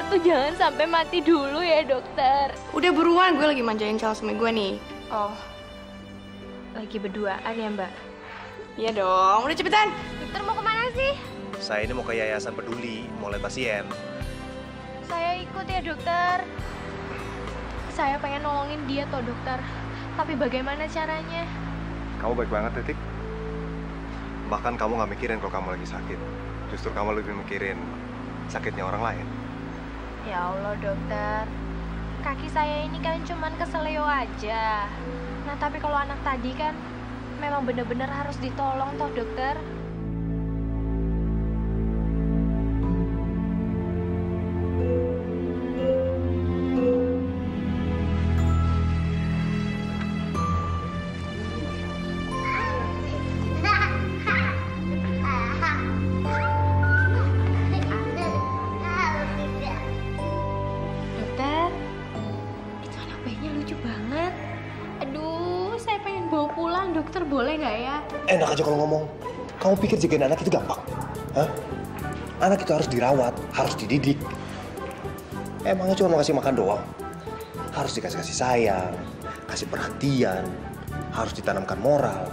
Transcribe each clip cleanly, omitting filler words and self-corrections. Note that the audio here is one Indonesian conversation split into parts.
tuh jangan sampai mati dulu ya dokter. Udah buruan, gue lagi manjain calon suami gue nih. Oh, lagi berduaan ya mbak? Iya dong, udah cepetan. Dokter mau kemana sih? Saya ini mau ke Yayasan Peduli, mau lihat pasien. Saya ikut ya dokter. Saya pengen nolongin dia toh dokter. Tapi bagaimana caranya? Kamu baik banget, Titik. Bahkan kamu nggak mikirin kalau kamu lagi sakit. Justru kamu lebih mikirin sakitnya orang lain. Ya Allah dokter, kaki saya ini kan cuman keseleo aja. Nah tapi kalau anak tadi kan memang benar-benar harus ditolong toh dokter. Dokter, itu anak bayinya lucu banget. Aduh, saya pengen bawa pulang dokter, boleh nggak ya? Enak aja kalau ngomong. Kamu pikir jagain anak itu gampang? Hah? Anak itu harus dirawat, harus dididik. Emangnya cuma mau kasih makan doang? Harus dikasih kasih sayang, kasih perhatian, harus ditanamkan moral.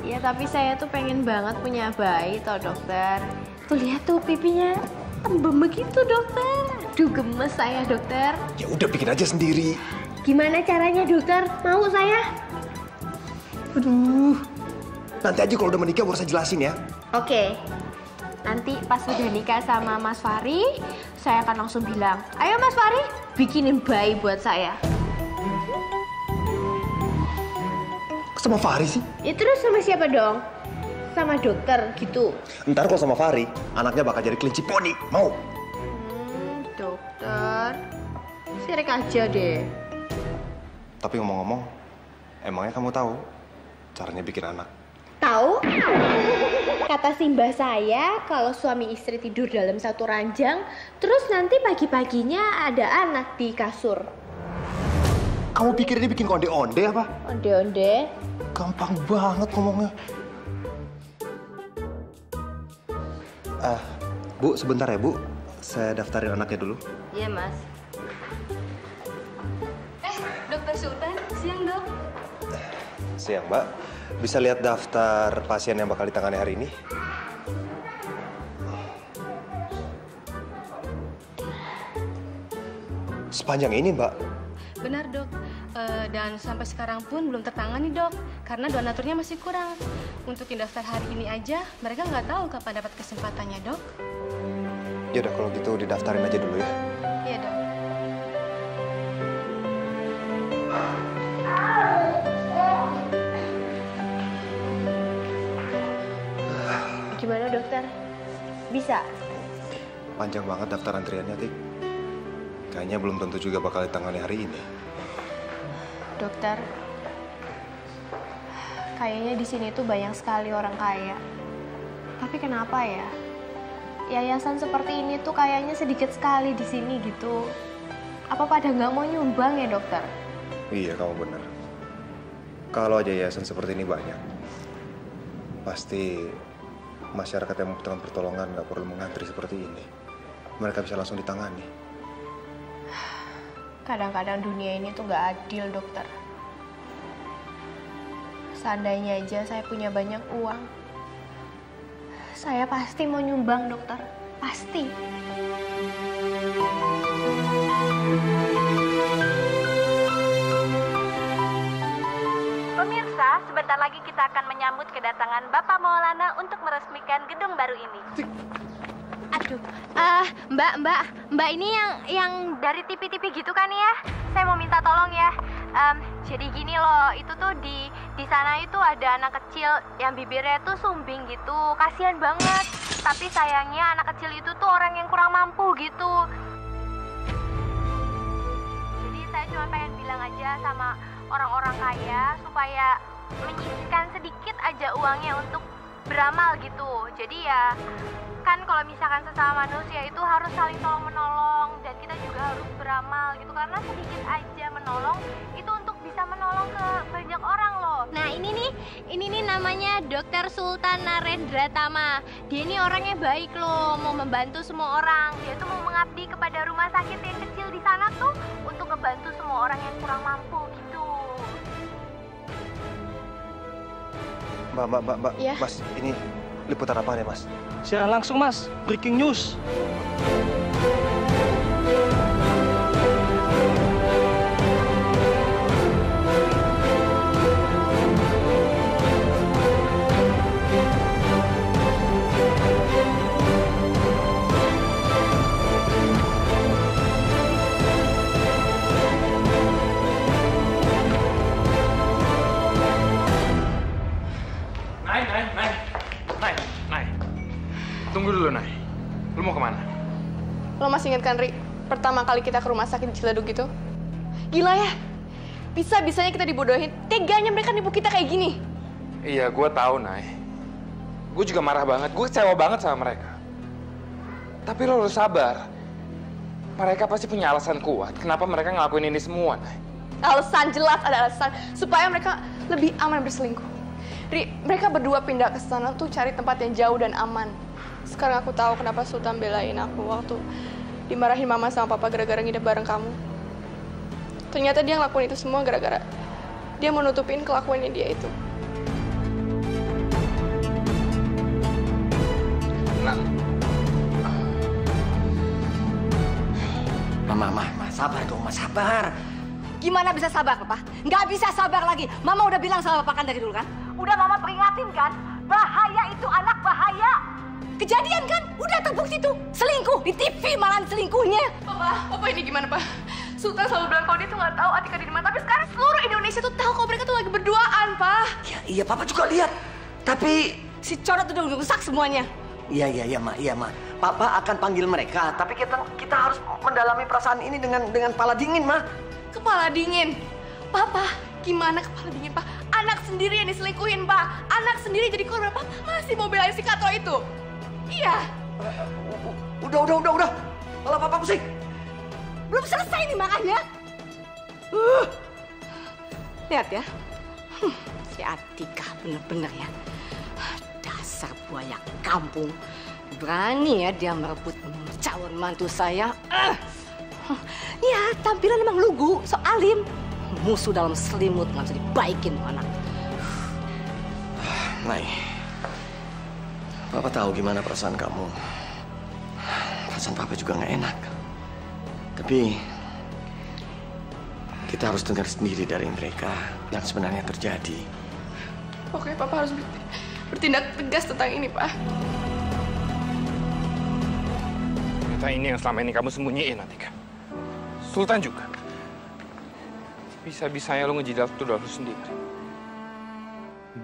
Ya tapi saya tuh pengen banget punya bayi toh dokter. Tuh lihat tuh pipinya tembem begitu dokter. Aduh gemes saya dokter. Ya udah bikin aja sendiri. Gimana caranya dokter? Mau saya? Aduh. Nanti aja kalau udah menikah baru saya jelasin ya. Oke. Nanti pas sudah nikah sama Mas Fahri, saya akan langsung bilang, ayo Mas Fahri, bikinin bayi buat saya. Sama Fahri sih? Ya terus sama siapa dong? Sama dokter gitu. Ntar kalau sama Fahri, anaknya bakal jadi kelinci poni. Mau? Dokter, sirik aja deh. Tapi ngomong-ngomong, emangnya kamu tahu caranya bikin anak? Tahu? Kata Simbah saya, kalau suami istri tidur dalam satu ranjang, terus nanti pagi-paginya ada anak di kasur. Kamu pikir ini bikin onde-onde apa? Onde-onde. Gampang banget ngomongnya. Bu, sebentar ya Bu. Saya daftarin anaknya dulu. Iya, Mas. Dokter Sultan, siang dok. Siang, Mbak. Bisa lihat daftar pasien yang bakal ditangani hari ini? Sepanjang ini, Mbak. Benar dok, dan sampai sekarang pun belum tertangani dok, karena donaturnya masih kurang. Untuk yang daftar hari ini aja, mereka nggak tahu kapan dapat kesempatannya dok. Ya udah kalau gitu didaftarin aja dulu ya. Iya dok. Gimana dokter? Bisa? Panjang banget daftar antriannya, Tik. Kayaknya belum tentu juga bakal ditangani hari ini. Dokter, kayaknya di sini tuh banyak sekali orang kaya. Tapi kenapa ya? Yayasan seperti ini tuh kayaknya sedikit sekali di sini gitu. Apa pada nggak mau nyumbang ya dokter? Iya, kamu benar. Kalau aja yayasan seperti ini banyak, pasti masyarakat yang membutuhkan pertolongan nggak perlu mengantri seperti ini. Mereka bisa langsung ditangani. Kadang-kadang dunia ini tuh nggak adil, dokter. Seandainya aja saya punya banyak uang, saya pasti mau nyumbang, dokter. Pasti. Pemirsa, sebentar lagi kita akan menyambut kedatangan Bapak Maulana untuk meresmikan gedung baru ini. Aduh, mbak ini yang dari TV-TV gitu kan ya? Saya mau minta tolong ya. Jadi gini loh, itu tuh di sana itu ada anak kecil yang bibirnya tuh sumbing gitu, kasihan banget. Tapi sayangnya anak kecil itu tuh orang yang kurang mampu gitu. Jadi saya cuma pengen bilang aja sama orang-orang kaya supaya menyisihkan sedikit aja uangnya untuk beramal gitu. Jadi ya kan kalau misalkan sesama manusia itu harus saling tolong menolong dan kita juga harus beramal gitu, karena sedikit aja menolong itu untuk bisa menolong ke banyak orang loh. Nah ini nih namanya Dr. Sultan Narendra Tama. Dia ini orangnya baik loh, mau membantu semua orang. Dia tuh mau mengabdi kepada rumah sakit yang kecil di sana tuh untuk ngebantu semua orang yang kurang mampu gitu. Mbak, Iya? Mas, ini liputan apa ya, Mas? Siaran langsung, Mas. Breaking news. Nay. Tunggu dulu, Nay. Lu mau kemana? Lo masih ingat kan, Ri? Pertama kali kita ke rumah sakit di Ciledug gitu? Gila ya? Bisa-bisanya kita dibodohin. Teganya mereka nipu kita kayak gini. Iya, gue tahu, Nay. Gue juga marah banget. Gue kecewa banget sama mereka. Tapi lo harus sabar. Mereka pasti punya alasan kuat kenapa mereka ngelakuin ini semua, Nay. Alasan, jelas ada alasan. Supaya mereka lebih aman berselingkuh. Ri, mereka berdua pindah ke sana tuh cari tempat yang jauh dan aman. Sekarang aku tahu kenapa Sultan belain aku waktu dimarahin mama sama papa gara-gara nginep bareng kamu. Ternyata dia ngelakuin itu semua gara-gara dia mau nutupin kelakuannya dia itu. Nah, Mama, sabar dong, Mas, sabar. Gimana bisa sabar, Papa? Nggak bisa sabar lagi. Mama udah bilang sama Papa kan dari dulu kan? Udah Mama peringatin kan? Bahaya itu anak, bahaya. Kejadian kan? Udah terbukti tuh. Selingkuh, di TV malahan selingkuhnya. Papa ini gimana, Pak? Sultan selalu bilang kalau dia tuh nggak tahu Atika di mana. Tapi sekarang seluruh Indonesia tuh tahu kalau mereka tuh lagi berduaan, Pak. Ya, iya, Papa juga lihat. Tapi si Corot udah rusak semuanya. Iya, Ma. Papa akan panggil mereka. Tapi kita harus mendalami perasaan ini dengan kepala dingin, Ma. Kepala dingin? Papa, gimana kepala dingin, Pak? Anak sendiri yang diselingkuhin, Pak. Anak sendiri jadi korban, Pak. Masih mau belain si Kato itu? Iya. Udah. Kalau Papa pusing. Belum selesai nih makanya. Lihat ya. Si Atika bener-bener ya. Dasar buaya kampung. Berani ya dia merebut calon mantu saya. Ya, tampilan emang lugu, so alim. Musuh dalam selimut nggak bisa dibaikin anak. Nay, Papa tahu gimana perasaan kamu. Perasaan Papa juga nggak enak. Tapi kita harus dengar sendiri dari mereka yang sebenarnya terjadi. Oke, Papa harus bertindak tegas tentang ini, Pak. ternyata ini yang selama ini kamu sembunyiin, Atika. Sultan juga. Bisa-bisanya lo ngejilat tuduh lo sendiri.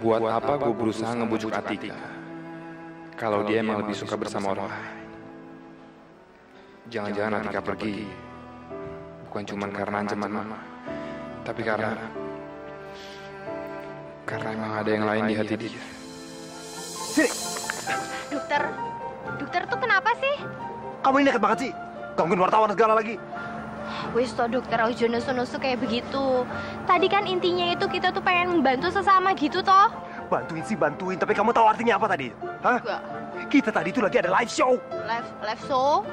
Buat apa gue berusaha ngebujuk Atika kalau dia emang lebih suka bersama orang lain? Jangan-jangan Atika pergi bukan cuma karena ancaman mama, tapi karena emang ada yang lain di hati dia. Sini! Dokter tuh kenapa sih? Kamu ini nekat banget sih. Gangguin wartawan segala lagi. Wis toh dokter, ojo nusu-nusu kayak begitu. Tadi kan intinya itu kita tuh pengen membantu sesama gitu toh. Bantuin sih bantuin, tapi kamu tahu artinya apa tadi? Hah? Enggak. Kita tadi itu lagi ada live show. Live show?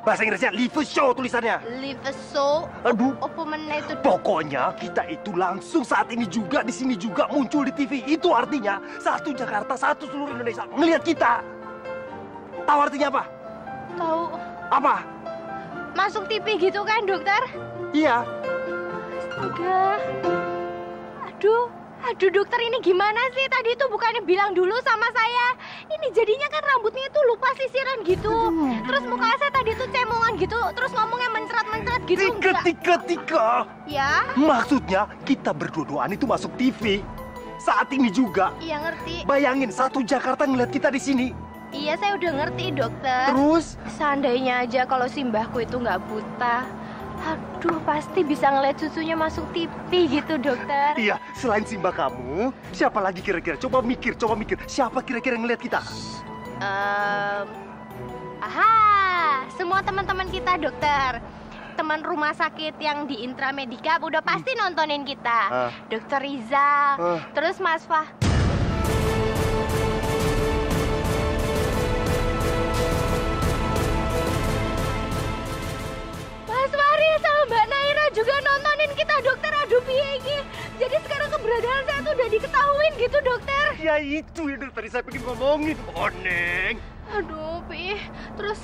Bahasa Inggrisnya live show tulisannya. Live show? Aduh. Apa mana itu? Pokoknya kita itu langsung saat ini juga di sini juga muncul di TV. Itu artinya satu Jakarta, satu seluruh Indonesia ngelihat kita. Tahu artinya apa? Tahu. Apa? Masuk TV gitu kan dokter? Iya. Astaga. Aduh dokter, ini gimana sih? Tadi itu bukannya bilang dulu sama saya. Ini jadinya kan rambutnya itu lupa sisiran gitu. Terus muka saya tadi tuh cemongan gitu. Terus ngomongnya mencret-mencret gitu. Tika. Ya? Maksudnya kita berdua-duaan itu masuk TV. Saat ini juga. Iya ngerti. Bayangin satu Jakarta ngeliat kita di sini. Iya saya udah ngerti dokter. Terus? Seandainya aja kalau si mbahku itu nggak buta. Aduh, pasti bisa ngeliat susunya masuk TV gitu, dokter. Iya, selain Simba kamu, siapa lagi kira-kira? Coba mikir. Siapa kira-kira yang ngeliat kita? Aha, semua teman-teman kita, dokter. teman rumah sakit yang di Intramedika udah pasti nontonin kita. Dokter Rizal, terus Mas Fah. Mas Fahri sama Mbak Naira juga nontonin kita, dokter. Aduh, piye iki? Jadi sekarang keberadaan saya tuh udah diketahuin gitu, dokter. Ya itu yang tadi saya pengen ngomongin, Neng. Aduh, Pi. Terus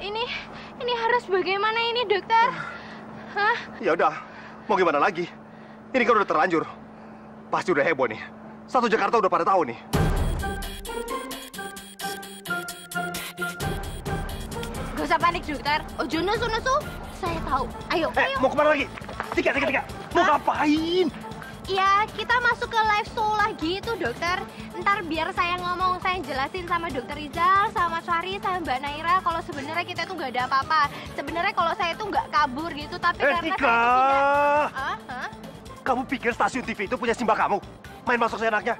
ini harus bagaimana ini, dokter? Hah? Ya udah, mau gimana lagi? Ini kan udah terlanjur. Pasti udah heboh nih. Satu Jakarta udah pada tahu nih. Gak usah panik, dokter. Ojo nesu. Saya tahu. Ayo. Mau kemana lagi? Tiga. Mau ngapain? Ya, kita masuk ke live show lagi itu, dokter. Ntar biar saya ngomong, saya jelasin sama dokter Rizal, sama Mas Fahri, sama Mbak Naira kalau sebenarnya kita tuh nggak ada apa-apa. Sebenarnya kalau saya tuh nggak kabur gitu, tapi karena Tika! saya tidak... Kamu pikir stasiun TV itu punya Simba kamu? Main masuk seenaknya?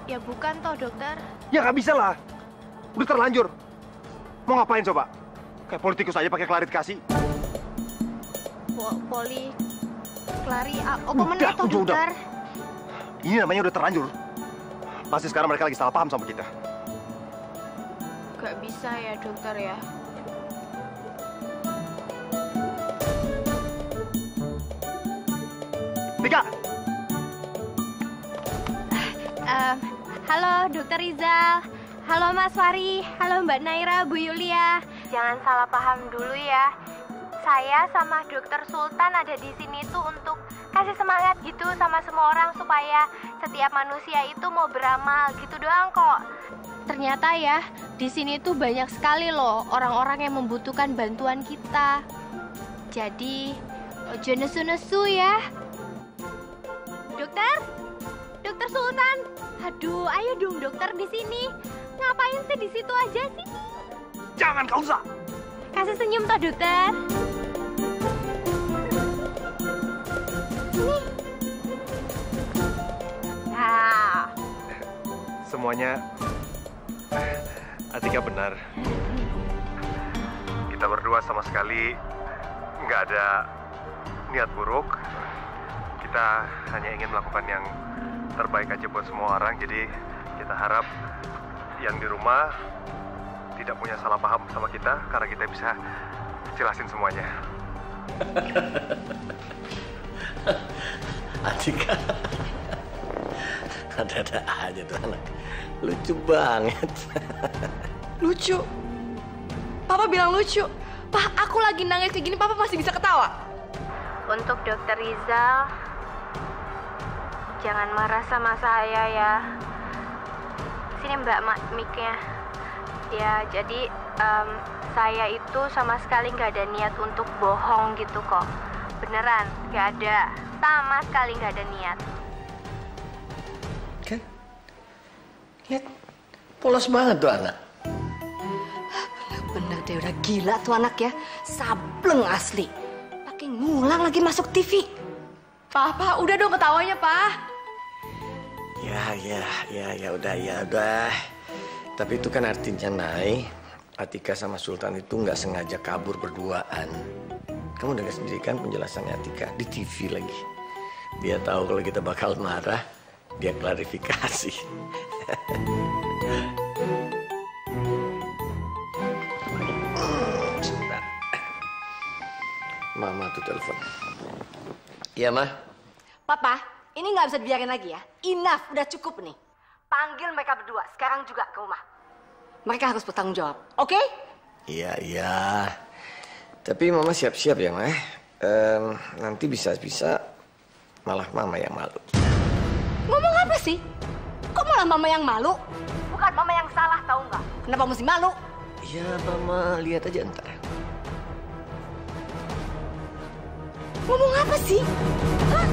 Ya bukan toh, dokter. Ya nggak bisa lah. Udah terlanjur. Mau ngapain coba? Kayak politikus aja pakai klarifikasi. Udah, dokter. Ini namanya udah terlanjur. Pasti sekarang mereka lagi salah paham sama kita. Gak bisa ya, dokter ya. Tika! Halo, dokter Rizal. Halo, Mas Fahri. Halo, Mbak Naira, Bu Yulia. Jangan salah paham dulu ya. Saya sama dokter Sultan ada di sini tuh untuk kasih semangat gitu sama semua orang supaya setiap manusia itu mau beramal gitu doang kok. Ternyata ya, di sini tuh banyak sekali loh orang-orang yang membutuhkan bantuan kita. Jadi, ojo nesu-nesu ya. Dokter Sultan. Aduh, ayo dong dokter di sini. Ngapain sih di situ aja sih? Jangan kau usah. Kasih senyum toh, dokter. Sini. Nah. Semuanya, Atika benar. Kita berdua sama sekali nggak ada niat buruk. Kita hanya ingin melakukan yang terbaik aja buat semua orang. Jadi kita harap yang di rumah tidak punya salah paham sama kita karena kita bisa jelasin semuanya. Atika, ada-ada aja tuh anak. Lucu banget. Lucu? Papa bilang lucu. Pak, aku lagi nangis kayak gini, Papa masih bisa ketawa. Untuk dokter Rizal, jangan marah sama saya ya. Sini Mbak mic-nya. Ya, jadi saya itu sama sekali nggak ada niat untuk bohong gitu kok. Beneran, nggak ada. Sama sekali nggak ada niat. Kan? Lihat, polos banget tuh anak. Bener deh, udah gila tuh anak ya. Sableng asli. Pakai ngulang lagi masuk TV. Papa, udah dong ketawanya, Pak. Ya udah. Tapi itu kan artinya, Nay, Atika sama Sultan itu nggak sengaja kabur berduaan. Kamu udah lihat sendiri kan penjelasannya Atika di TV lagi. Dia tahu kalau kita bakal marah, dia klarifikasi. Sebentar. Mama tuh telepon. Iya, Ma? Papa, ini nggak bisa dibiarin lagi ya. Enough, udah cukup nih. Panggil mereka berdua, sekarang juga ke rumah. Mereka harus bertanggung jawab, oke? Iya. Tapi Mama siap-siap ya, Ma. Nanti bisa-bisa malah Mama yang malu. Ngomong apa sih? Kok malah Mama yang malu? Bukan Mama yang salah, tahu nggak? Kenapa mesti malu? Ya, Mama lihat aja ntar. Ngomong apa sih? Hah?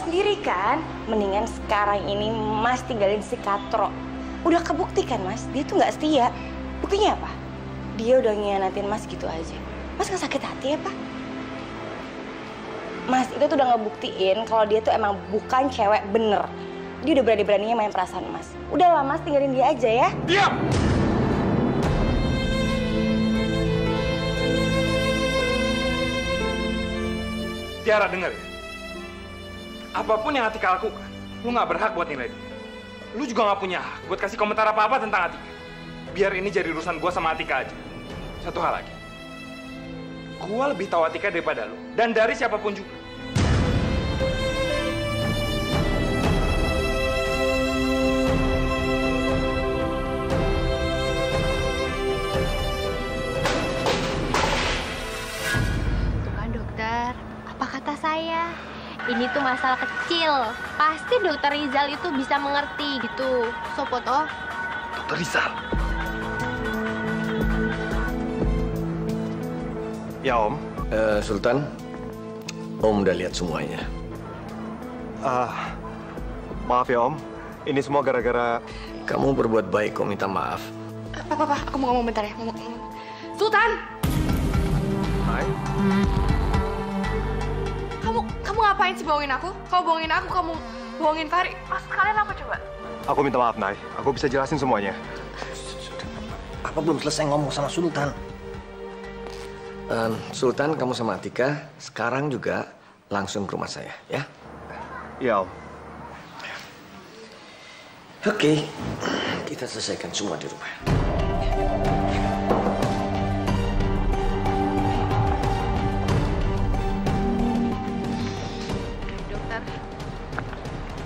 sendiri kan? Mendingan sekarang ini Mas tinggalin si Katro. Udah kebuktikan Mas, dia tuh nggak setia. Buktinya apa? Dia udah ngianatin Mas gitu aja. Mas nggak sakit hati ya, Pak? Mas itu tuh udah ngebuktiin kalau dia tuh emang bukan cewek bener. Dia udah berani-beraninya main perasaan Mas. Udahlah Mas, tinggalin dia aja ya. Diam! Tiara, denger ya. Apapun yang Atika lakukan, lu gak berhak buat nilai dia. Lu juga gak punya hak buat kasih komentar apa-apa tentang Atika. Biar ini jadi urusan gua sama Atika aja. Satu hal lagi. Gua lebih tahu Atika daripada lu. Dan dari siapapun juga. Tuh kan dokter, apa kata saya? Ini tuh masalah kecil. Pasti dokter Rizal itu bisa mengerti gitu. Sopo toh? Dokter Rizal. Ya Om. Sultan, Om udah lihat semuanya. Maaf ya Om, ini semua gara-gara... Kamu berbuat baik, Om minta maaf. Papa, aku mau ngomong bentar ya. Sultan! Hai. Kamu ngapain sih bohongin aku? Kamu bohongin aku, kamu bohongin Fahri. Maksud kalian apa coba? Aku minta maaf, Nay. Aku bisa jelasin semuanya. Apa belum selesai ngomong sama Sultan? Sultan, kamu sama Atika sekarang juga langsung ke rumah saya, ya? Iya, Om. Oke, kita selesaikan semua di rumah.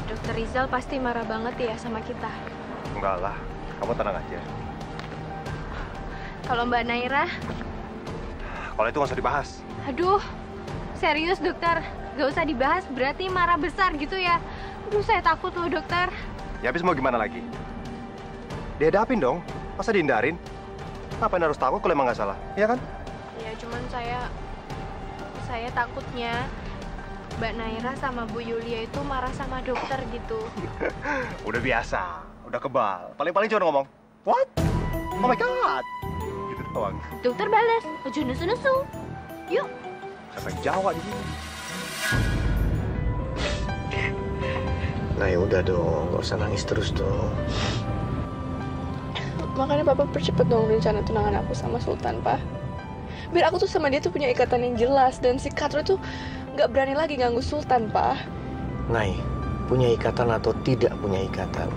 Dokter Rizal pasti marah banget ya sama kita. Enggak lah, kamu tenang aja. Kalau Mbak Naira? Kalau itu nggak usah dibahas. Aduh, serius dokter. Gak usah dibahas, berarti marah besar gitu ya. Aduh, saya takut loh dokter. Ya habis mau gimana lagi? Dihadapin dong, masa dihindarin? Ngapain harus takut kalau emang nggak salah, iya kan? Ya cuman saya takutnya Mbak Naira sama Bu Yulia itu marah sama dokter gitu. Udah biasa, udah kebal. Paling-paling cuma ngomong, what? Oh my God! Gitu doang. Dokter balas, ojo nesu-nesu. Yuk. Siapa yang Jawa di sini? Nah ya udah dong, gak usah nangis terus dong. Makanya Papa percepat dong rencana tunangan aku sama Sultan, Pak. Biar aku tuh sama dia tuh punya ikatan yang jelas. Dan si Katro tuh nggak berani lagi ganggu Sultan, Pak. Nay, punya ikatan atau tidak punya ikatan,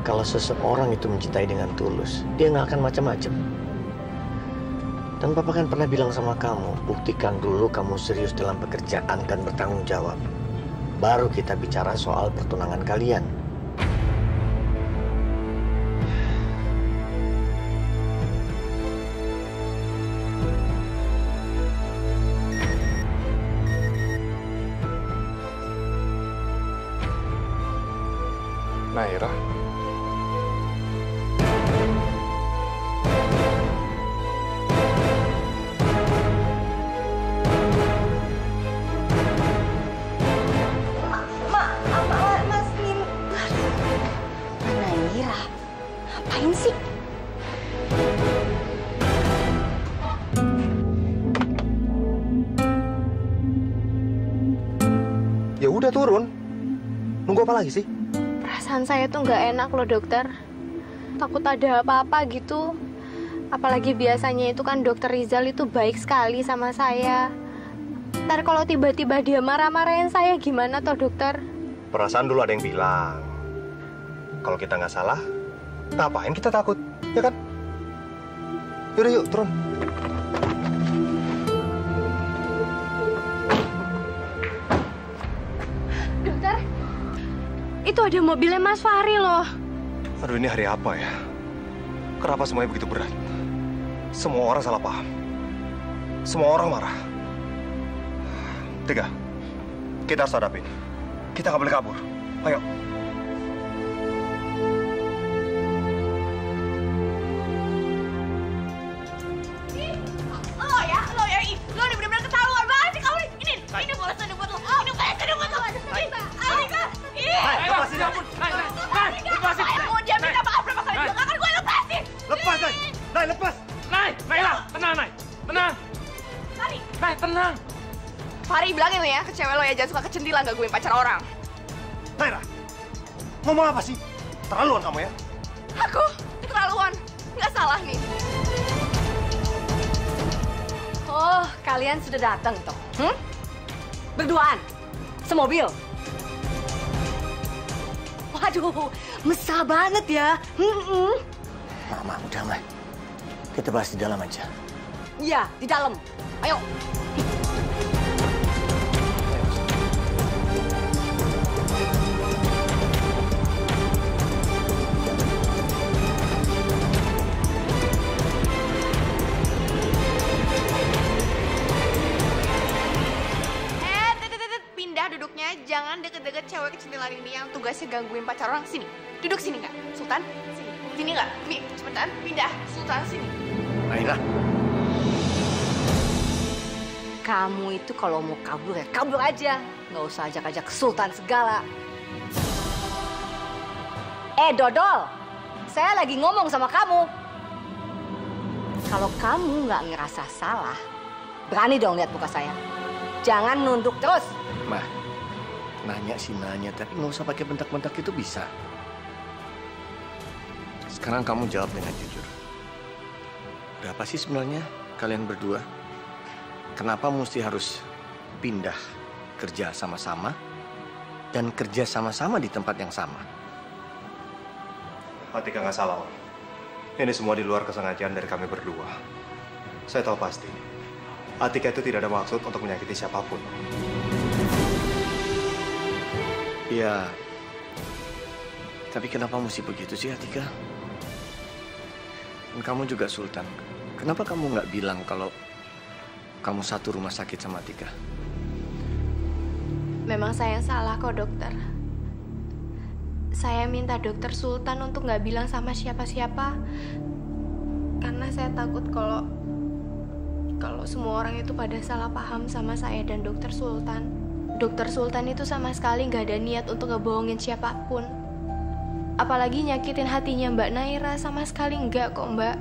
kalau seseorang itu mencintai dengan tulus, dia nggak akan macam-macam. Dan Papa kan pernah bilang sama kamu, buktikan dulu kamu serius dalam pekerjaan dan bertanggung jawab. Baru kita bicara soal pertunangan kalian. Naira. Mas Nim. Naira, ngapain sih? Ya udah turun. Nunggu apa lagi sih? Perasaan saya tuh nggak enak loh dokter. Takut ada apa-apa gitu. Apalagi biasanya itu kan dokter Rizal itu baik sekali sama saya. Ntar kalau tiba-tiba dia marah-marahin saya gimana toh dokter? Perasaan dulu ada yang bilang, kalau kita nggak salah, ngapain kita takut, ya kan? Yaudah yuk, turun. Dokter, itu ada mobilnya Mas Fahri loh. Aduh, ini hari apa ya? Kenapa semuanya begitu berat? Semua orang salah paham. Semua orang marah. Tiga, kita harus hadapin. Kita nggak boleh kabur. Ayo. Lo ya, lo udah bener-bener ketahuan banget sih kamu nih. Ini balasannya buat lo. Ini balasannya buat lo. Ini Nay, tenang. Fahri bilangin lo ya ke cewek lo ya, jangan suka kecendilan gangguin pacar orang. Naira, ngomong apa sih? Terlaluan kamu ya? Aku keterlaluan, nggak salah nih. Oh, kalian sudah datang toh? Berduaan? Semobil? Waduh, mesra banget ya. Mama, udah, Mah. Kita bahas di dalam aja. Iya, di dalam. Ayo. Pindah duduknya, jangan deket-deket cewek kecintilan ini yang tugasnya gangguin pacar orang. Sini, duduk sini nggak? Sultan, sini. Sini nggak? Mi, cepetan, pindah. Sultan, sini. Naira. Kamu itu kalau mau kabur ya kabur aja. Nggak usah ajak-ajak Sultan segala. Dodol. Saya lagi ngomong sama kamu. Kalau kamu nggak ngerasa salah, berani dong lihat muka saya. Jangan nunduk terus. Mah, nanya sih nanya, tapi nggak usah pakai bentak-bentak itu bisa. Sekarang kamu jawab dengan jujur. Berapa sih sebenarnya kalian berdua? Kenapa mesti harus pindah kerja sama-sama dan kerja sama-sama di tempat yang sama? Atika nggak salah, Om. Ini semua di luar kesengajaan dari kami berdua. Saya tahu pasti, Atika itu tidak ada maksud untuk menyakiti siapapun. Ya, tapi kenapa mesti begitu sih, Atika? Dan kamu juga Sultan. Kenapa kamu nggak bilang kalau kamu satu rumah sakit sama Atika? Memang saya yang salah kok, dokter. Saya minta dokter Sultan untuk nggak bilang sama siapa-siapa. Karena saya takut kalau semua orang itu pada salah paham sama saya dan dokter Sultan. Dokter Sultan itu sama sekali nggak ada niat untuk ngebohongin siapapun. Apalagi nyakitin hatinya Mbak Naira, sama sekali nggak kok, Mbak.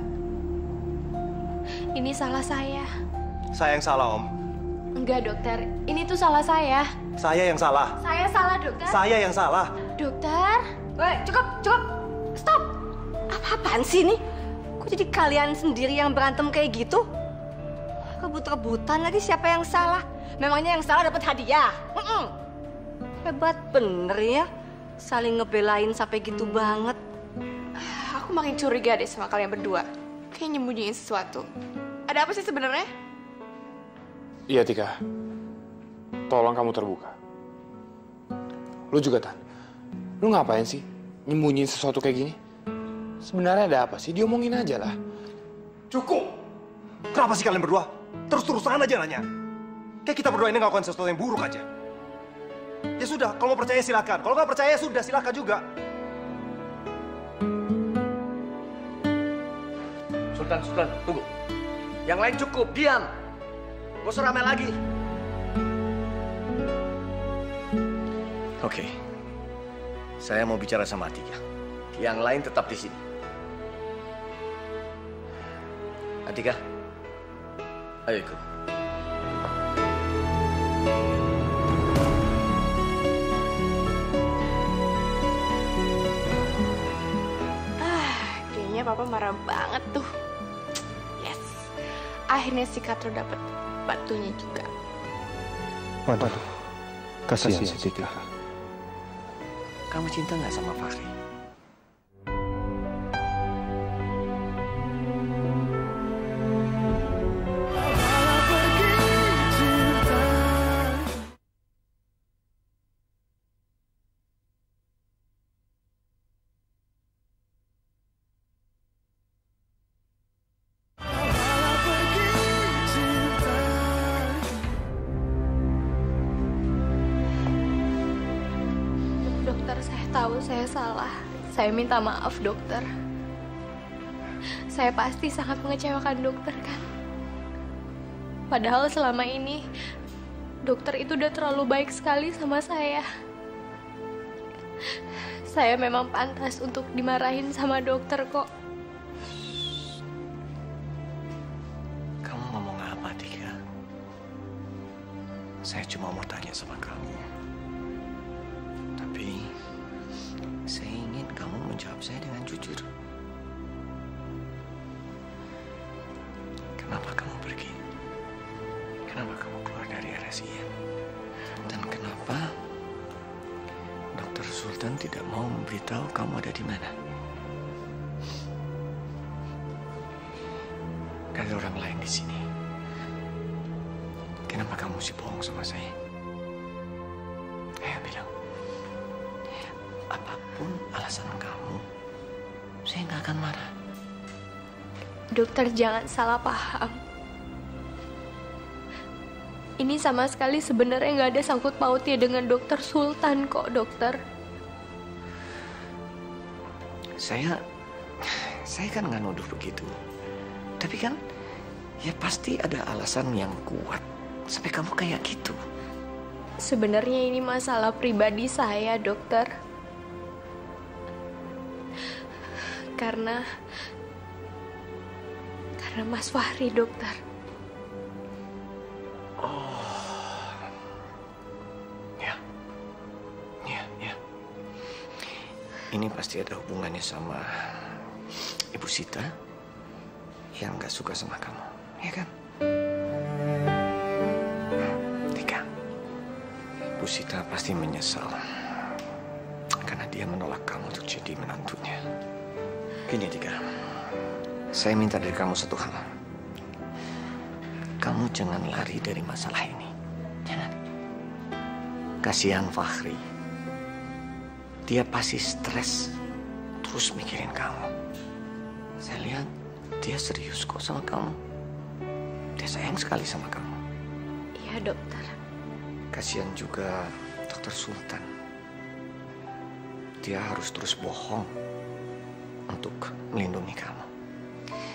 Ini salah saya. Saya yang salah, Om. Enggak, dokter. Ini tuh salah saya. Saya yang salah. Saya salah, dokter. Saya yang salah. Dokter. Cukup. Stop. Apa-apaan sih ini? Kok jadi kalian sendiri yang berantem kayak gitu? Rebut-rebutan lagi siapa yang salah? Memangnya yang salah dapat hadiah? Hebat bener ya. Saling ngebelain sampai gitu banget. Aku makin curiga deh sama kalian berdua. Kayak nyembunyiin sesuatu. Ada apa sih sebenarnya? Iya, Tika. Tolong kamu terbuka. Lu juga, Tan. Lu ngapain sih nyembunyiin sesuatu kayak gini? Sebenarnya ada apa sih? Diomongin aja lah. Cukup! Kenapa sih kalian berdua? Terus-terusan aja nanya. Kayak kita berdua ini ngelakuin sesuatu yang buruk aja. Ya sudah, kalau mau percaya silakan. Kalau nggak percaya sudah, silakan juga. Sultan, tunggu. Yang lain cukup, diam. Gak usah ramai lagi. Oke. Saya mau bicara sama Atika. Yang lain tetap di sini. Atika, ayo ikut. Kayaknya Papa marah banget tuh. Yes. Akhirnya si Katro dapat batunya juga. Waduh, kasihan si Tika. Kamu cinta nggak sama Fahri? Dokter, saya tahu saya salah. Saya minta maaf, dokter. Saya pasti sangat mengecewakan dokter, kan? Padahal selama ini, dokter itu udah terlalu baik sekali sama saya. Saya memang pantas untuk dimarahin sama dokter kok. Kamu ngomong apa, Tika? Saya cuma mau tanya sama kamu. Tapi saya ingin kamu menjawab saya dengan jujur. Kenapa kamu pergi? Kenapa kamu keluar dari RSIM? Dan kenapa Dokter Sultan tidak mau memberitahu kamu ada di mana? Gak ada orang lain di sini. Kenapa kamu mesti bohong sama saya? Ayo bilang. Apapun alasan kamu, saya nggak akan marah. Dokter, jangan salah paham. Ini sama sekali sebenarnya nggak ada sangkut pautnya dengan Dokter Sultan kok, dokter. Saya kan nggak nuduh begitu. Tapi kan, ya pasti ada alasan yang kuat sampai kamu kayak gitu. Sebenarnya ini masalah pribadi saya, dokter. Karena Mas Fahri, dokter. Ya. Ini pasti ada hubungannya sama Ibu Sita yang nggak suka sama kamu, ya kan? Tika, Bu Sita pasti menyesal karena dia menolak kamu untuk jadi menantunya. Gini, Tika, saya minta dari kamu satu hal. Kamu jangan lari dari masalah ini. Jangan. Kasihan Fahri. Dia pasti stres terus mikirin kamu. Saya lihat dia serius kok sama kamu. Dia sayang sekali sama kamu. Iya, dokter. Kasihan juga Dokter Sultan. Dia harus terus bohong untuk melindungi kamu.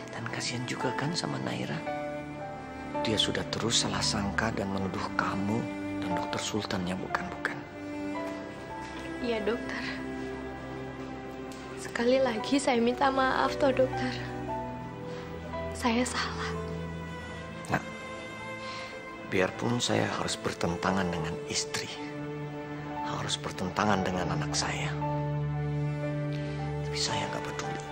Dan kasihan juga kan sama Naira. Dia sudah terus salah sangka dan menuduh kamu dan Dokter Sultan yang bukan-bukan. Iya, dokter. Sekali lagi saya minta maaf toh, dokter. Saya salah. Nah, biarpun saya harus bertentangan dengan istri, harus bertentangan dengan anak saya, tapi saya nggak peduli.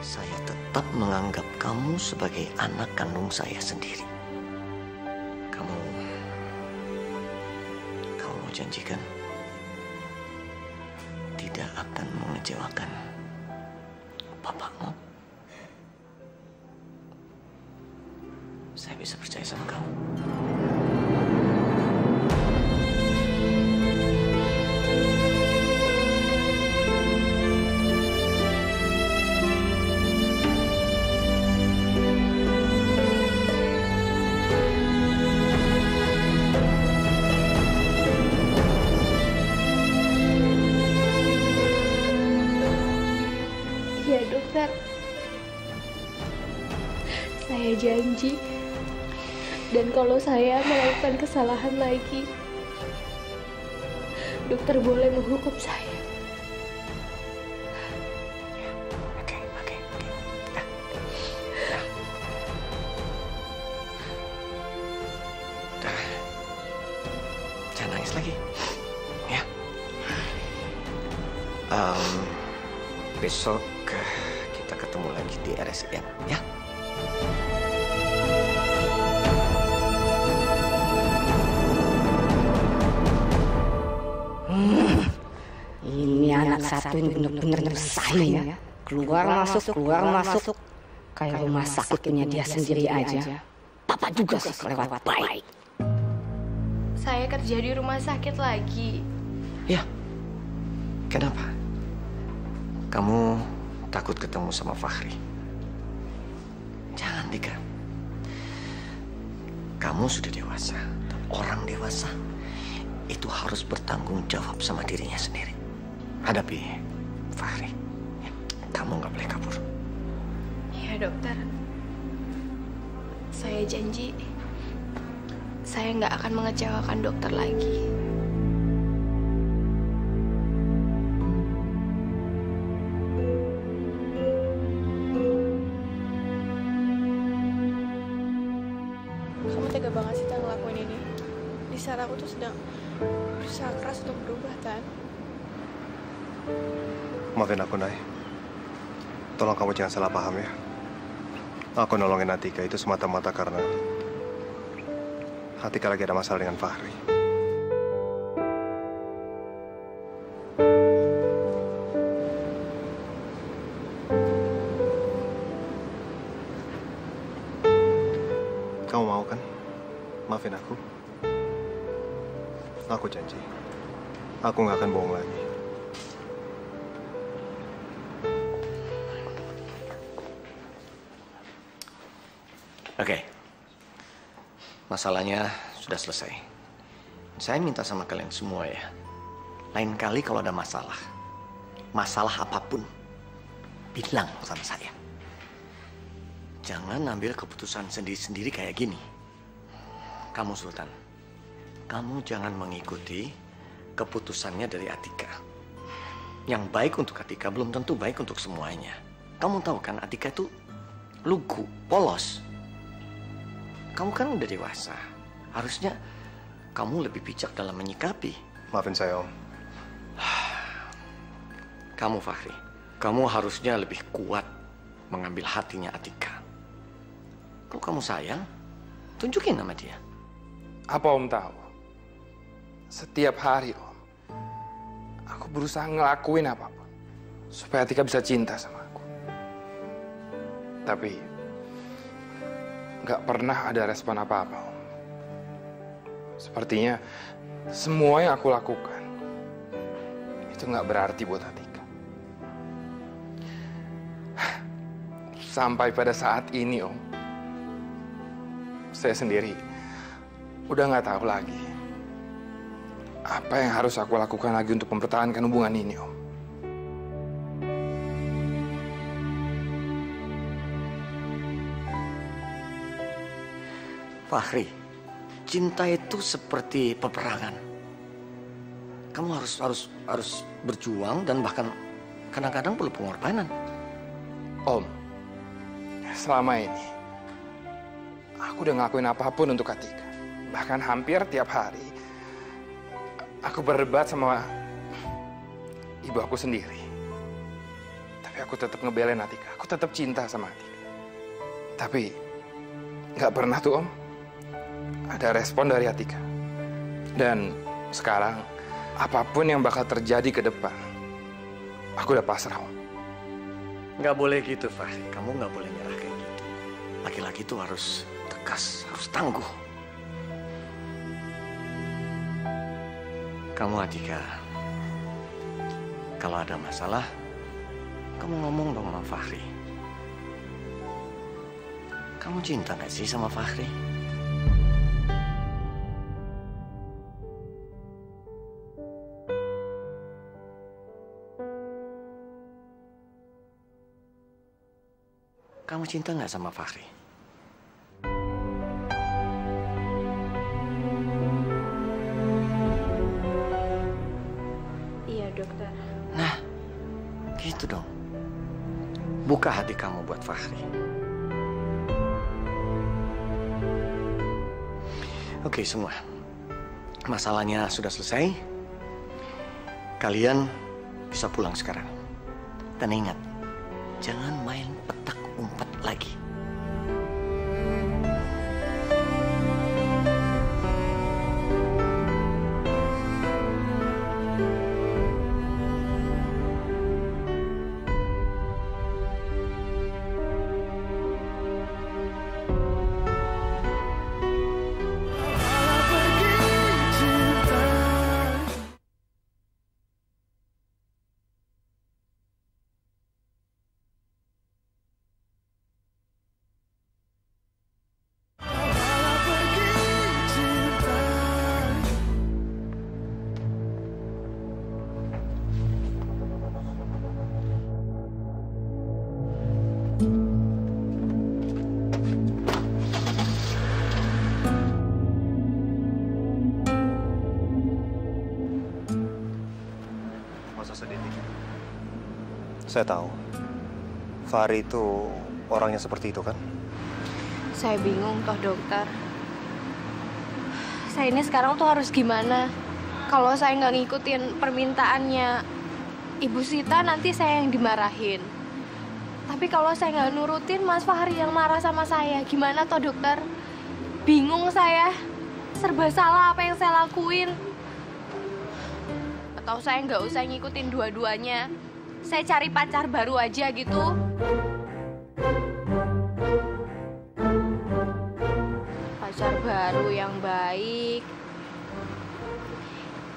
Saya tetap menganggap kamu sebagai anak kandung saya sendiri. Kamu mau janjikan tidak akan mengecewakan bapakmu? Saya bisa percaya sama kamu. Iya, dokter. Saya janji. Dan kalau saya melakukan kesalahan lagi, dokter boleh menghukum saya. Oke. Udah. Jangan nangis lagi. Ya. Besok kita ketemu lagi di RSIM, ya. Ini anak satu ini benar-benar nyusahin ya. Keluar masuk. Kayak rumah sakit punya dia sendiri aja. Papa juga sih kelewat baik. Saya kerja di rumah sakit lagi. Ya. Kenapa? Kamu takut ketemu sama Fahri? Jangan, Dika. Kamu sudah dewasa. Orang dewasa itu harus bertanggung jawab sama dirinya sendiri. Hadapi Fahri. Ya, kamu nggak boleh kabur. Iya, dokter. Saya janji, saya nggak akan mengecewakan dokter lagi. Kamu tega banget sih ngelakuin ini. di saat aku tuh sedang berusaha keras untuk berubah, Tan. Maafin aku, Nay. Tolong kamu jangan salah paham ya. Aku nolongin Atika itu semata-mata karena Atika lagi ada masalah dengan Fahri. Kamu mau kan? Maafin aku. Aku janji. Aku nggak akan bohong lagi. Oke. Masalahnya sudah selesai. Saya minta sama kalian semua ya. Lain kali kalau ada masalah apapun, bilang sama saya. Jangan ambil keputusan sendiri-sendiri kayak gini. Kamu Sultan, kamu jangan mengikuti keputusannya dari Atika. Yang baik untuk Atika belum tentu baik untuk semuanya. Kamu tahu kan Atika itu lugu, polos. Kamu kan udah dewasa. Harusnya kamu lebih bijak dalam menyikapi. Maafin saya, Om. Kamu Fahri, kamu harusnya lebih kuat mengambil hatinya Atika. Kalau kamu sayang, tunjukin sama dia. Apa Om tahu? Setiap hari Om, aku berusaha ngelakuin apapun supaya Atika bisa cinta sama aku. Tapi nggak pernah ada respon apa-apa, Om. Sepertinya semua yang aku lakukan itu nggak berarti buat Atika. Sampai pada saat ini, Om, saya sendiri udah nggak tahu lagi apa yang harus aku lakukan lagi untuk mempertahankan hubungan ini, Om. Fahri, cinta itu seperti peperangan. Kamu harus berjuang dan bahkan kadang-kadang perlu pengorbanan. Om, selama ini aku udah ngelakuin apapun untuk Atika. Bahkan hampir tiap hari aku berdebat sama ibu aku sendiri. Tapi aku tetap ngebelain Atika. Aku tetap cinta sama Atika. Tapi nggak pernah tuh, Om, ada respon dari Atika. Dan sekarang apapun yang bakal terjadi ke depan, aku udah pasrah, Om. Nggak boleh gitu, Fahri. Kamu nggak boleh nyerah kayak gitu. Laki-laki itu harus tegas, harus tangguh. Kamu Atika, kalau ada masalah, kamu ngomong dong sama Fahri. Kamu cinta nggak sih sama Fahri? Kamu cinta nggak sama Fahri? Iya, dokter. Nah, gitu dong. Buka hati kamu buat Fahri. Oke, semua. Masalahnya sudah selesai. Kalian bisa pulang sekarang. Dan ingat, jangan main petak umpet lagi. Saya tahu, Fahri itu orangnya seperti itu kan? Saya bingung toh, dokter. saya ini sekarang tuh harus gimana? Kalau saya nggak ngikutin permintaannya Ibu Sita, nanti saya yang dimarahin. Tapi kalau saya nggak nurutin, Mas Fahri yang marah sama saya. Gimana toh dokter? Bingung saya. Serba salah apa yang saya lakuin. Atau saya nggak usah ngikutin dua-duanya. Saya cari pacar baru aja gitu. Pacar baru yang baik,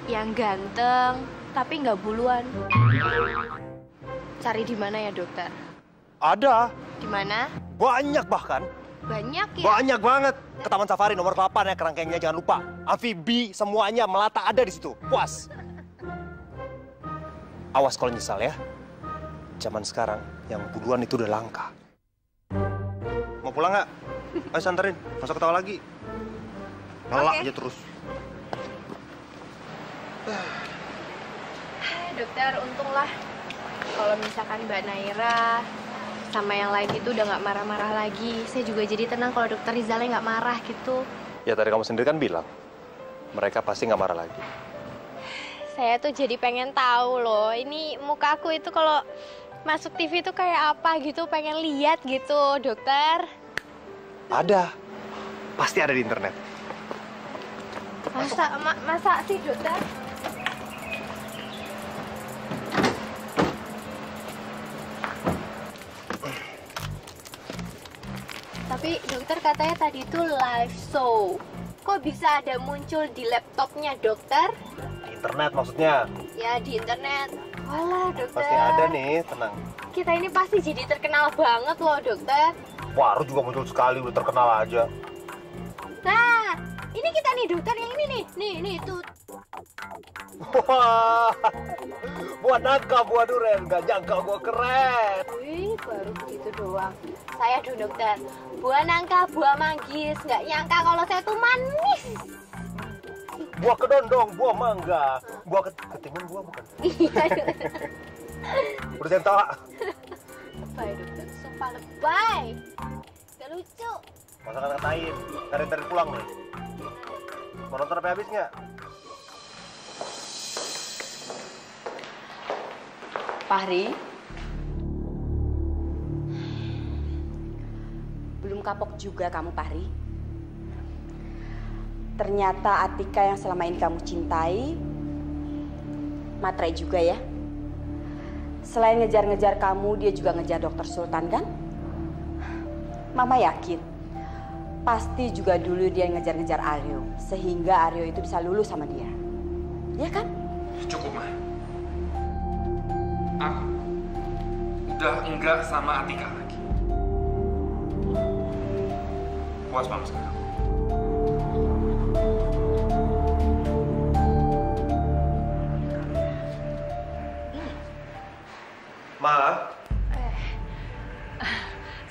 yang ganteng, tapi nggak buluan. Cari di mana ya dokter? Ada. Di mana? Banyak bahkan. Banyak ya? Banyak banget. Ke Taman Safari nomor 8 ya, kerangkengnya jangan lupa. Amfibi, semuanya melata ada di situ. Puas. Awas kalau nyesal ya. Zaman sekarang yang buluan itu udah langka. Mau pulang nggak? Ayo santerin, masa ketawa lagi. Ngelak aja terus. Dokter, untunglah kalau misalkan Mbak Naira sama yang lain itu udah nggak marah-marah lagi. Saya juga jadi tenang kalau dokter Rizalnya nggak marah gitu. Ya tadi kamu sendiri kan bilang, mereka pasti nggak marah lagi. Saya tuh jadi pengen tahu loh, ini mukaku itu kalau masuk TV tuh kayak apa gitu, pengen lihat gitu, dokter. Ada, pasti ada di internet. Masa sih dokter? Tapi dokter katanya tadi itu live show. Kok bisa ada muncul di laptopnya dokter? Di internet maksudnya? Ya di internet. Walah dokter. Pasti ada nih, tenang. Kita ini pasti jadi terkenal banget loh dokter. Waru juga muncul sekali, udah terkenal aja. Nah, ini kita nih dokter, yang ini nih. Nih tuh. Wah, buah nangka, buah duren, gak nyangka gua keren. Wih, baru begitu doang. Saya dong dokter, buah nangka, buah manggis, gak nyangka kalau saya tuh manis. Buah kedondong, buah mangga, buah ketimun, buah bukan. Iya. Udah jangan tawa. Lebay dokter, sumpah lebay. Gak lucu. Masa kan ngatain, tarik pulang nih. Mau nonton sampai habis nggak? Fahri, belum kapok juga kamu, Fahri. Ternyata Atika yang selama ini kamu cintai, materai juga ya. Selain ngejar-ngejar kamu, dia juga ngejar Dokter Sultan kan? Mama yakin, pasti juga dulu dia ngejar-ngejar Aryo, sehingga Aryo itu bisa lulus sama dia. Iya kan? Cukup, Ma. Aku udah enggak sama Atika lagi. Puas Mama sekarang. Ma.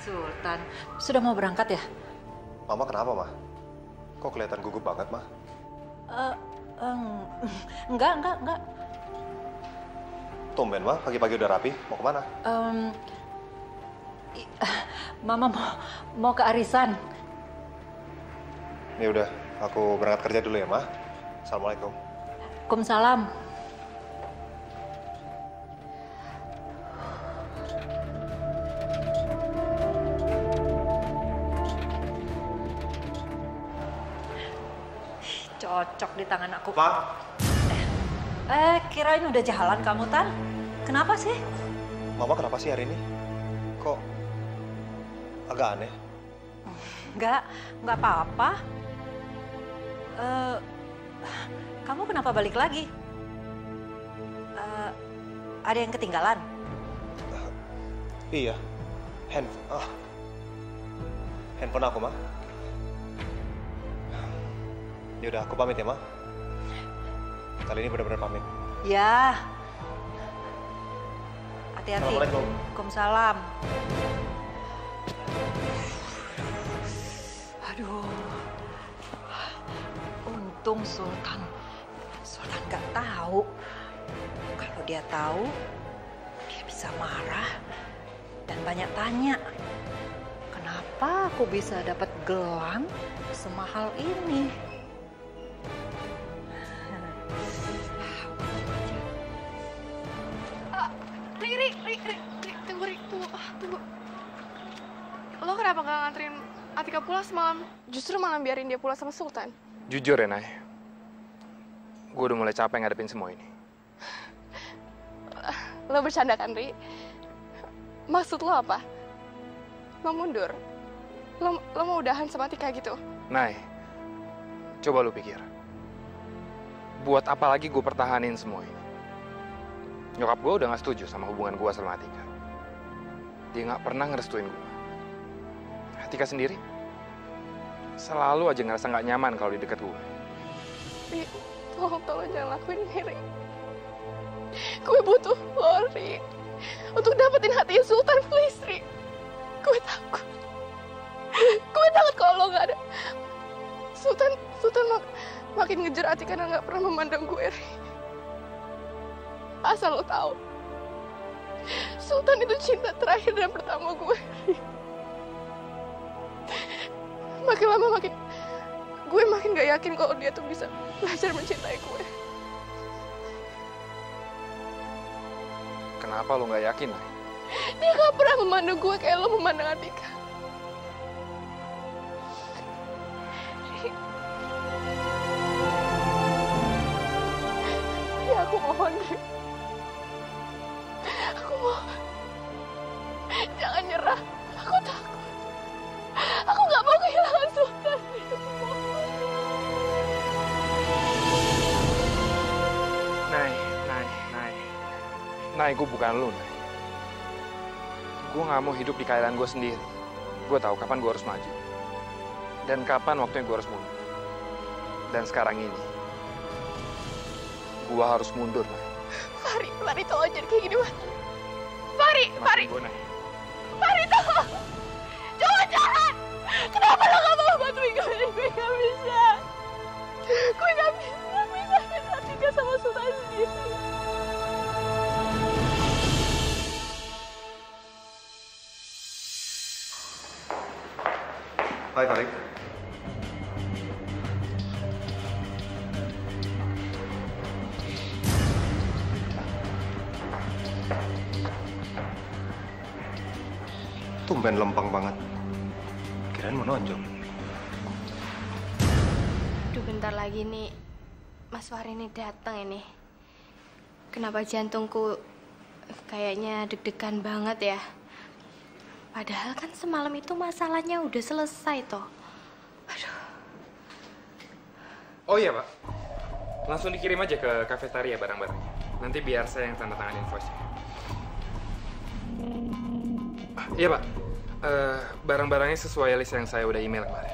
Sultan, sudah mau berangkat ya? Mama kenapa, Ma? Kok kelihatan gugup banget, Ma? Enggak. Tumben, Ma, pagi-pagi udah rapi. Mau kemana? Mama mau ke arisan. Ya udah, aku berangkat kerja dulu ya, Ma. Assalamualaikum. Waalaikumsalam. Cocok di tangan aku. Ma. Kirain udah jalan kamu, Tan. Kenapa sih? Mama kenapa sih hari ini? Kok agak aneh? Enggak apa-apa. Kamu kenapa balik lagi? Ada yang ketinggalan? Iya, handphone aku, Ma. Yaudah, aku pamit ya, Ma. Kali ini benar-benar pamit. Ya. Hati-hati. Assalamualaikum. Waalaikumsalam. Aduh. Untung Sultan nggak tahu. Kalau dia tahu, dia bisa marah dan banyak tanya. Kenapa aku bisa dapat gelang semahal ini? pulang semalam, justru malah biarin dia pulang sama Sultan. Jujur ya, Nay. Gue udah mulai capek ngadepin semua ini. Lo bercanda kan, Ri? Maksud lo apa? Mau mundur? Lo mau udahan sama Tika gitu? Nay, coba lu pikir. Buat apa lagi gue pertahanin semua ini? Nyokap gue udah gak setuju sama hubungan gue sama Tika. Dia gak pernah ngerestuin gue. Tika sendiri selalu aja ngerasa gak nyaman kalau di dekat gue. Ri, tolong jangan lakuin ini, Ri. Gue butuh lo, Ri. Untuk dapetin hati Sultan, please, Ri. Gue takut kalau lo gak ada. Sultan makin ngejar Atika dan gak pernah memandang gue, Ri. Asal lo tahu, Sultan itu cinta terakhir dan pertama gue, Ri. Makin lama gue makin gak yakin kalau dia tuh bisa belajar mencintai gue. Kenapa lo gak yakin, Nay? Dia gak pernah memandang gue kayak lo memandang Atika. Ya aku mohon, Ri. Aku mohon. Jangan nyerah. Aku takut. Aku gak mau kehilangan Sultan. Nay, gue bukan lu, Nay. Gue gak mau hidup di keadaan gue sendiri. Gue tahu kapan gue harus maju. Dan kapan waktunya gue harus mundur. Dan sekarang ini, gue harus mundur, Nay. Fahri, tolong jangan kayak gini, Mas. Fahri! Fahri, tolong! Jangan! Kenapa lo gak mau bantuin gue? Gue gak bisa. Gue gak bisa misahin Atika sama Sultan sendiri. Hai, Farid. Tumben lempeng banget. Kirain mau nonjol. Aduh, bentar lagi nih Mas Fahri ini datang ini. Kenapa jantungku kayaknya deg-degan banget ya? Padahal kan semalam itu masalahnya udah selesai toh. Aduh. Oh iya, Pak. Langsung dikirim aja ke kafetaria barang-barangnya. Nanti biar saya yang tanda tangan invoice-nya. Iya, Pak. Barang-barangnya sesuai list yang saya udah email kemarin.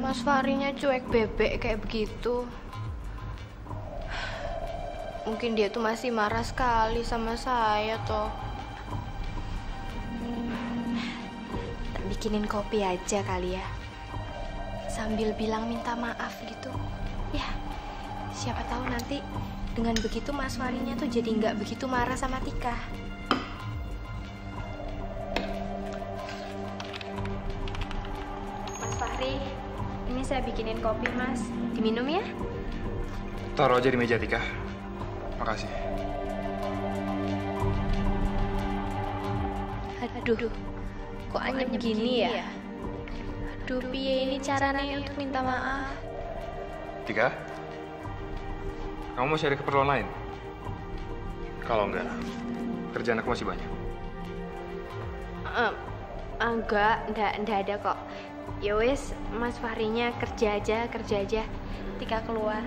Mas Fahrinya cuek bebek kayak begitu. Mungkin dia tuh masih marah sekali sama saya toh. Tak bikinin kopi aja kali ya. Sambil bilang minta maaf gitu. Ya, siapa tahu nanti dengan begitu Mas Fahrinya tuh jadi nggak begitu marah sama Tika. Mas Fahri, ini saya bikinin kopi, Mas. Diminum ya? Taruh aja di meja, Tika. Makasih. Aduh, kok anyep gini ya? Aduh, piye ini caranya untuk minta maaf? Tika, kamu mau cari keperluan lain? Kalau enggak, kerjaan aku masih banyak. Enggak ada kok. Ya wes, Mas Fahrinya kerja aja. Tika keluar.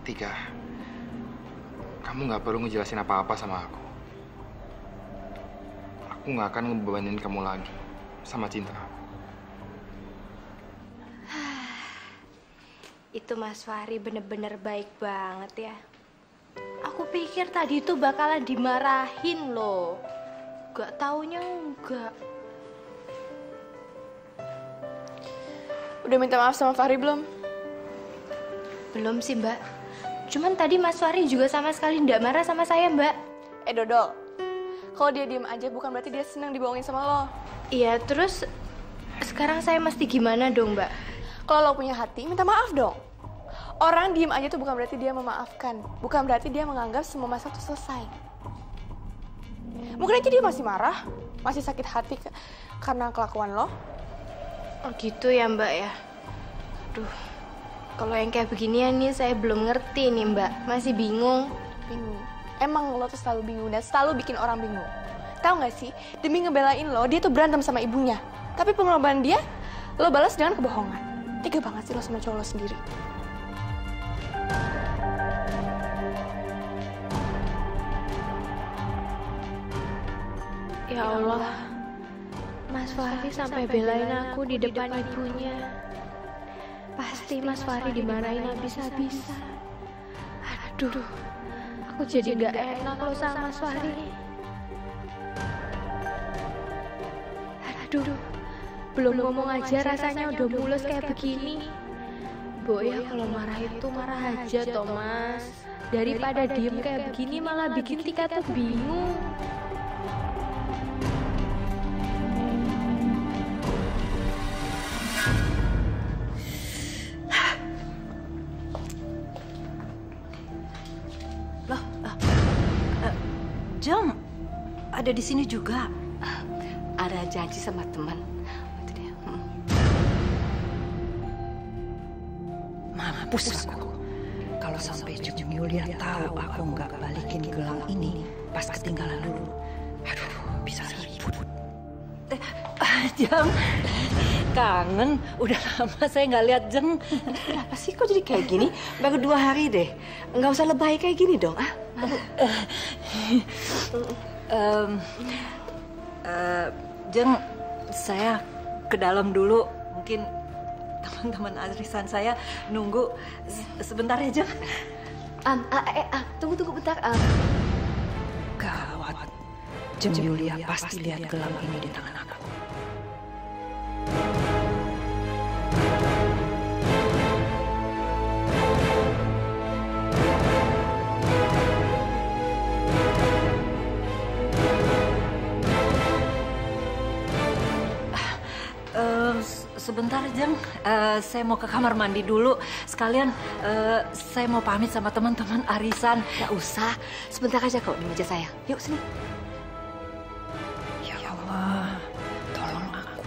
Tika, kamu nggak perlu ngejelasin apa-apa sama aku. Aku nggak akan ngebebanin kamu lagi sama cinta. Itu Mas Fahri bener-bener baik banget ya. Aku pikir tadi itu bakalan dimarahin loh. Gak taunya enggak. Udah minta maaf sama Fahri belum? Belum sih, Mbak. Cuman tadi Mas Fahri juga sama sekali nggak marah sama saya, Mbak. Dodol, kalau dia diem aja bukan berarti dia senang dibohongin sama lo. Iya, terus sekarang saya mesti gimana dong, Mbak? Kalau lo punya hati, minta maaf dong. Orang diem aja tuh bukan berarti dia memaafkan. Bukan berarti dia menganggap semua masalah tuh selesai. Mungkin aja dia masih marah, masih sakit hati karena kelakuan lo. Oh gitu ya Mbak ya. Aduh, kalau yang kayak beginian nih saya belum ngerti nih Mbak. Masih bingung. Bingung. Emang lo tuh selalu bingung dan selalu bikin orang bingung. Tahu nggak sih, demi ngebelain lo, dia tuh berantem sama ibunya. Tapi pengorbanan dia, lo balas dengan kebohongan. Tega banget sih lo sama cowok lo sendiri. Ya Allah, Mas Fahri sampai belain aku di depan ibunya. Pasti Mas Fahri dimarahin habis-habisan. Aduh, aku jadi gak enak loh sama Mas Fahri. Aduh, belum ngomong aja rasanya udah mulus kayak begini. Bo ya kalau marah itu marah aja toh Mas. Daripada diem kayak begini malah bikin Tika tuh bingung. Loh, Jeng, ada di sini juga. Ada janji sama teman. Mampus aku. Kalau sampai Jeng Yulia tahu aku nggak balikin gelang ini, pas ketinggalan dulu. Aduh, bisa ribut. Jeng, kangen. Udah lama saya nggak lihat Jeng. Kenapa sih kok jadi kayak gini? Baru 2 hari deh. Nggak usah lebay kayak gini dong. Jeng, saya ke dalam dulu. Mungkin teman-teman arisan saya nunggu sebentar ya, Jeng. Tunggu bentar. Gawat. Jeng Yulia pasti lihat gelang ini di tangan aku. Sebentar, Jeng. Saya mau ke kamar mandi dulu. Sekalian, saya mau pamit sama teman-teman arisan. Gak usah. Sebentar aja kok di meja saya. Yuk, sini. Ya Allah, tolong aku.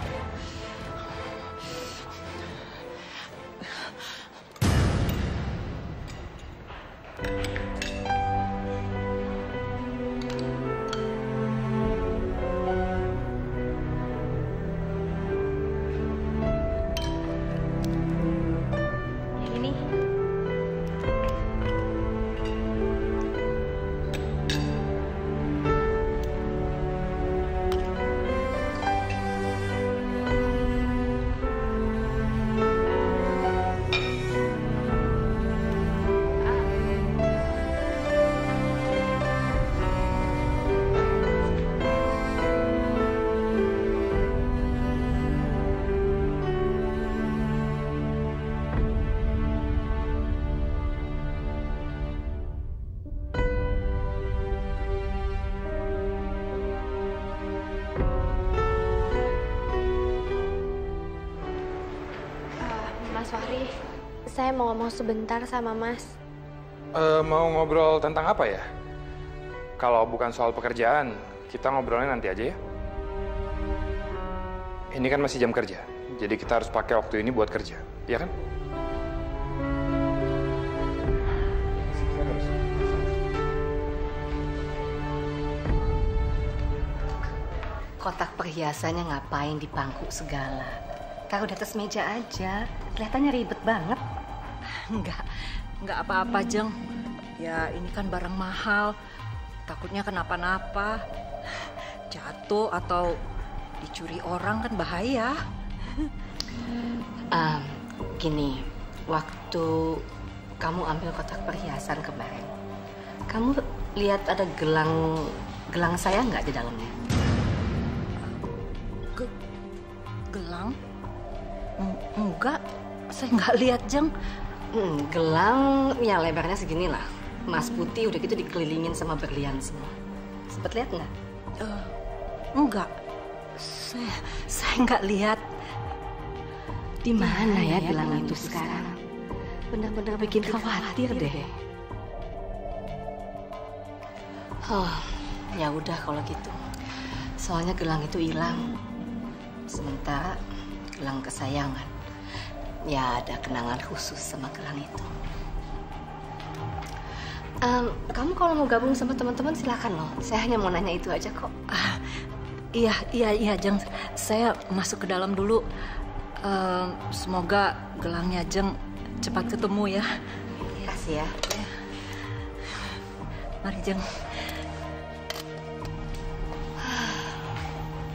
Mas Fahri, saya mau ngomong sebentar sama Mas. Mau ngobrol tentang apa ya? Kalau bukan soal pekerjaan, kita ngobrolnya nanti aja ya. Ini kan masih jam kerja, jadi kita harus pakai waktu ini buat kerja, ya kan? Kotak perhiasannya ngapain di bangku segala? Taruh di atas meja aja. Kelihatannya ribet banget. Enggak apa-apa, Jeng. Ya, ini kan barang mahal. Takutnya kenapa-napa. Jatuh atau dicuri orang kan bahaya. Gini, waktu kamu ambil kotak perhiasan kemarin, kamu lihat ada gelang saya nggak di dalamnya? Gelang? Enggak, saya nggak lihat, Jeng. Gelang ya lebarnya segini lah. Emas putih udah gitu dikelilingin sama berlian semua. Sempet lihat nggak? Enggak, saya nggak lihat. Di mana ya gelang itu sekarang? Benar-benar bikin khawatir deh. Oh, ya udah kalau gitu. Soalnya gelang itu hilang. Sementara gelang kesayangan, ya ada kenangan khusus sama gelang itu. Kamu kalau mau gabung sama teman-teman silakan loh. Saya hanya mau nanya itu aja kok. Iya, Jeng. Saya masuk ke dalam dulu. Semoga gelangnya Jeng cepat ketemu ya. Kasih ya. Mari Jeng.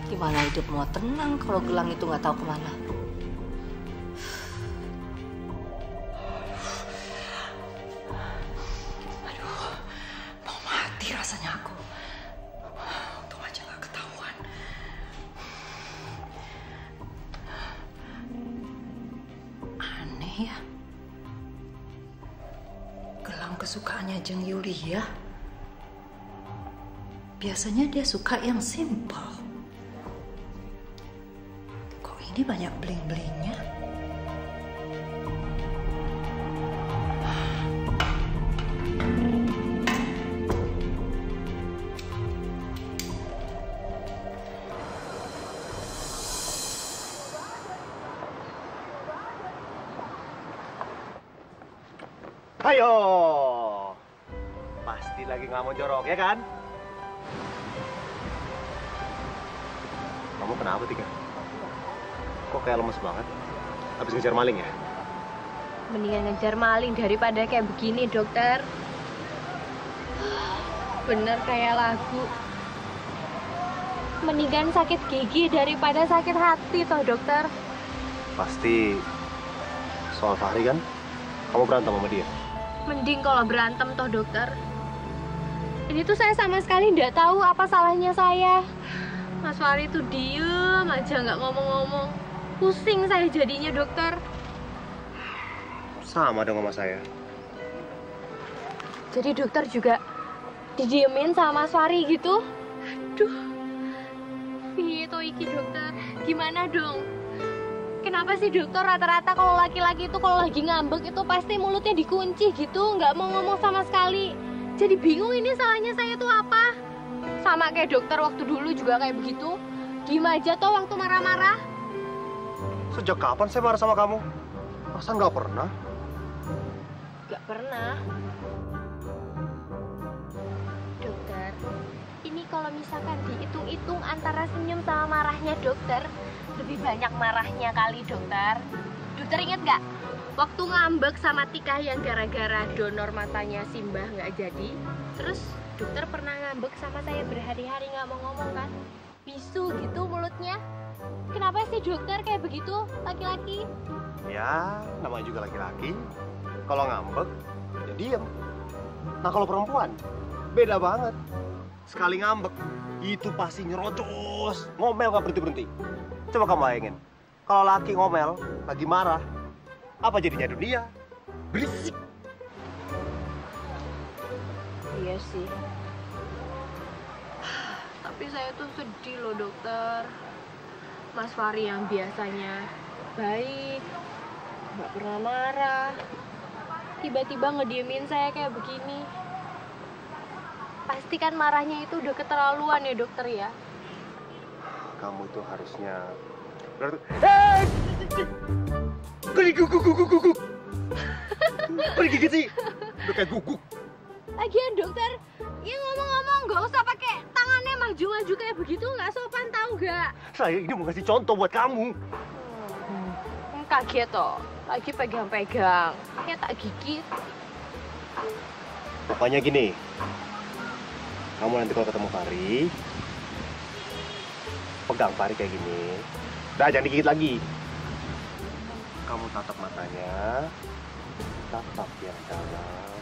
Gimana hidup mau tenang kalau gelang itu nggak tahu kemana? Aduh, mau mati rasanya aku. Untung aja nggak ketahuan. Aneh ya. Gelang kesukaannya Jeng Yulia. Biasanya dia suka yang simpel. Ini banyak bling-blingnya. Ayo, pasti lagi nggak mau jorok ya kan? Kamu kenapa Tika? Kok kayak lemes banget? Habis ngejar maling ya? Mendingan ngejar maling daripada kayak begini, dokter. Bener kayak lagu. Mendingan sakit gigi daripada sakit hati toh, dokter. Pasti soal Fahri kan? Kamu berantem sama dia? Mending kalau berantem toh, dokter. Ini tuh saya sama sekali nggak tahu apa salahnya saya. Mas Fahri tuh diem aja nggak ngomong-ngomong. Pusing saya jadinya, dokter. Sama dong sama saya. Jadi dokter juga didiemin sama Mas Fahri gitu? Aduh. Itu iki dokter. Gimana dong? Kenapa sih dokter rata-rata kalau laki-laki itu kalau lagi ngambek itu pasti mulutnya dikunci gitu, nggak mau ngomong sama sekali. Jadi bingung ini salahnya saya tuh apa? Sama kayak dokter waktu dulu juga kayak begitu. Diem aja toh waktu marah-marah. Sejak kapan saya marah sama kamu? Masa nggak pernah? Nggak pernah. Dokter, ini kalau misalkan dihitung-hitung antara senyum sama marahnya dokter, lebih banyak marahnya kali dokter. Dokter inget nggak? Waktu ngambek sama Tika yang gara-gara donor matanya Simbah nggak jadi, terus dokter pernah ngambek sama saya berhari-hari nggak mau ngomong kan? Bisu gitu mulutnya. Kenapa sih dokter kayak begitu, laki-laki? Ya, namanya juga laki-laki. Kalau ngambek, ya diem. Nah kalau perempuan, beda banget. Sekali ngambek, itu pasti nyerocos. Ngomel nggak berhenti-berhenti. Coba kamu bayangin, kalau laki ngomel, lagi marah, apa jadinya dunia? Berisik. Iya sih. Tapi saya tuh sedih loh dokter. Mas Fahri yang biasanya baik, nggak pernah marah, tiba-tiba ngediemin saya kayak begini. Pasti kan marahnya itu udah keterlaluan ya dokter ya? Kamu tuh harusnya... Guguk. Kok digigit sih? Udah kayak guguk. Lagian dokter, ya ngomong-ngomong nggak usah pakai tangannya maju-maju kayak begitu, nggak sopan tahu nggak? Saya ini mau kasih contoh buat kamu. Kaget toh, lagi pegang-pegang, kayak tak gigit. Pokoknya gini, kamu nanti kalau ketemu Fahri, pegang Fahri kayak gini. Udah, jangan digigit lagi. Kamu tatap matanya, tatap yang dalam,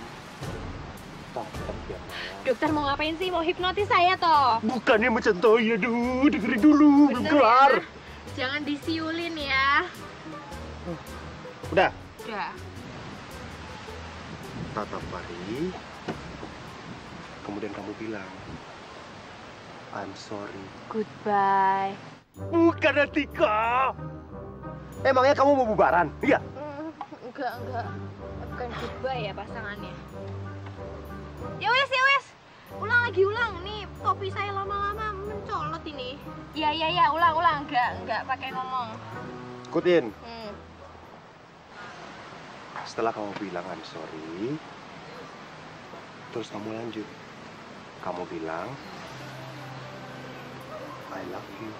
tatap yang dalam. Dokter mau ngapain sih? Mau hipnotis saya toh? Bukannya mencontohi, aduh, dengerin dulu, belum kelar. Ya? Jangan disiulin ya. Udah? Udah. Tatap Fahri, kemudian kamu bilang, I'm sorry. Goodbye. Bukan Atika. Emangnya kamu mau bubaran? Iya. Enggak. Bukan goodbye ya pasangannya. Ya wes. Ulang lagi. Nih, topi saya lama-lama mencolot ini. Iya, ulang. Enggak pakai ngomong. Ikutin. Setelah kamu bilang I'm sorry, terus kamu lanjut. Kamu bilang I love you.